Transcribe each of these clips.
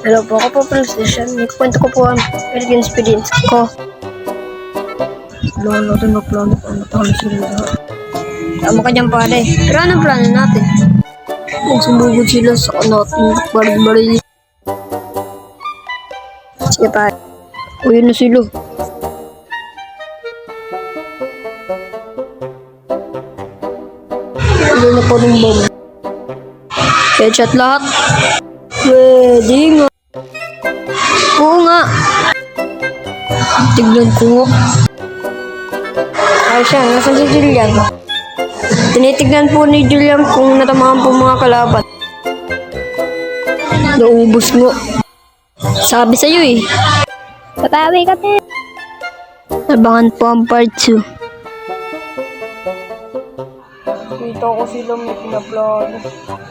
Hello po, ako po police station. Ikukwento ko po ang experience ko. Kailangan natin magplano kung matahal sila lahat. Tama ka dyan pare. Pero anong plano natin? Magsumugod sila sa natin baril-baril. Sige pare. O yun na sila. Ilo na po ng bomb. Headshot lahat. Pwede nga. Oo nga. Tignan ko nga. Ay siya, nasan si Julian? Tinitignan po ni Julian kung natamaan po mga kalaban. Naubos nga. Sabi sa'yo eh. Patawi ka te. Abangan po ang part 2. Dito ko sila may pinaplano.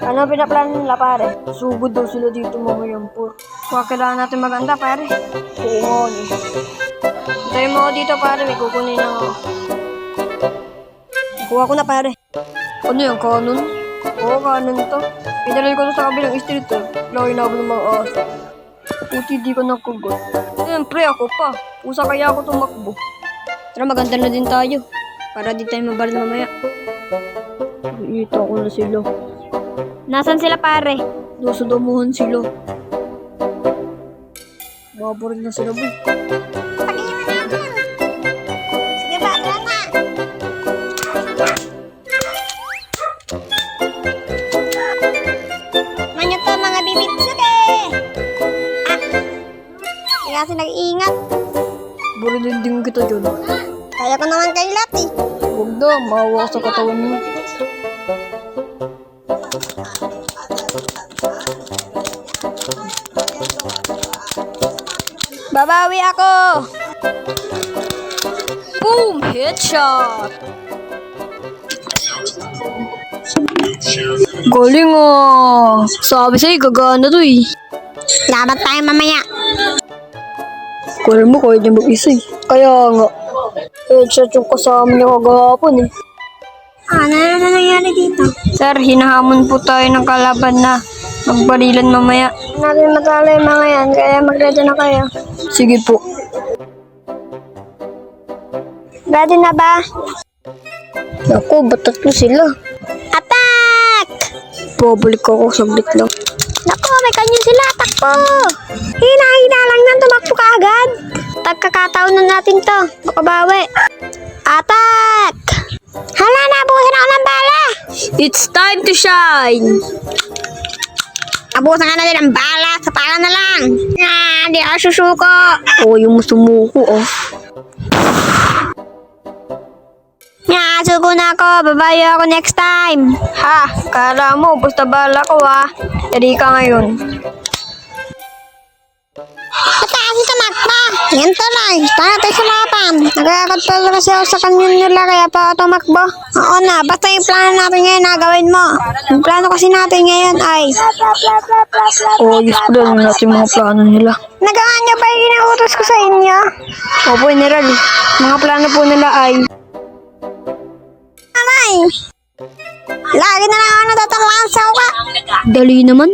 Ano pinaplano nila pare? Sugod daw sila dito mamayang po. Kaya kailangan natin maganda pare. Oo nga eh. Tayo mo ako dito pare, may kukunin lang ako. Kuha ko na pare. Ano yung kanon? Oo, kanon to. Pinalay ko to sa kabilang street to. Laki na ako ng mga aso. Puti di ko nakugot. Siyempre ako pa. Pusa kaya ako tumakbo. Tara maganda na din tayo. Para di tayo mabaril mamaya. Ito ko na sila. Nasaan sila pare? Dumuhan sila. Mabaril na sila boy. Sige ba, tara na. Manyo to mga bibitsure. Hindi kasi nag-iingat. Barilin din kita dyan. Kaya ko naman kayo lahat eh. Huwag na, maawa sa katawan mo. Babawi ako. Boom! Headshot! Galing ah! Sabi sa'yo, gagana to eh. Laban tayo mamaya. Kaya mo, kaya niya mag-isa eh. Kaya nga. Headshot yung kasama niya kagahapon eh. Ano na nangyari dito? Sir, hinahamon po tayo ng kalaban na magbarilan mamaya. Natin matalo yung mga yan, kaya mag-ready na kayo. Sige po. Ready na ba? Naku, ba't tatlo sila? Attack! Babalik ako, saglit lang. Naku, may kanyon sila. Takbo! Hina-hina lang yan. Tumakbo ka agad. Tagkakataon na natin to. Makabawi. Attack! Hala, nabuhusan ako ng bala. It's time to shine! Abusan ka na din ng bala. Sa pala na lang. Di ako susuko. Oh, yung sumuko oh. Suko na ako. Babayo ako next time. Ha, kala mo, basta bala ko ah. Eri ka ngayon. Basta kasi tumakba. Yan tuloy. Tayo tayo sa lapan. Nagkakot pala kasi ako sa kanyon nila kaya pa ako tumakbo. Oo na, basta yung plano natin ngayon nagawin mo. Yung plano kasi natin ngayon ay... Oh, yes pala lang natin mga plano nila. Nagawa niyo ba yung inuutos ko sa inyo? Opo, General. Mga plano po nila ay... Amay! Lagi na lang ako natatamaan sa uka. Dali naman.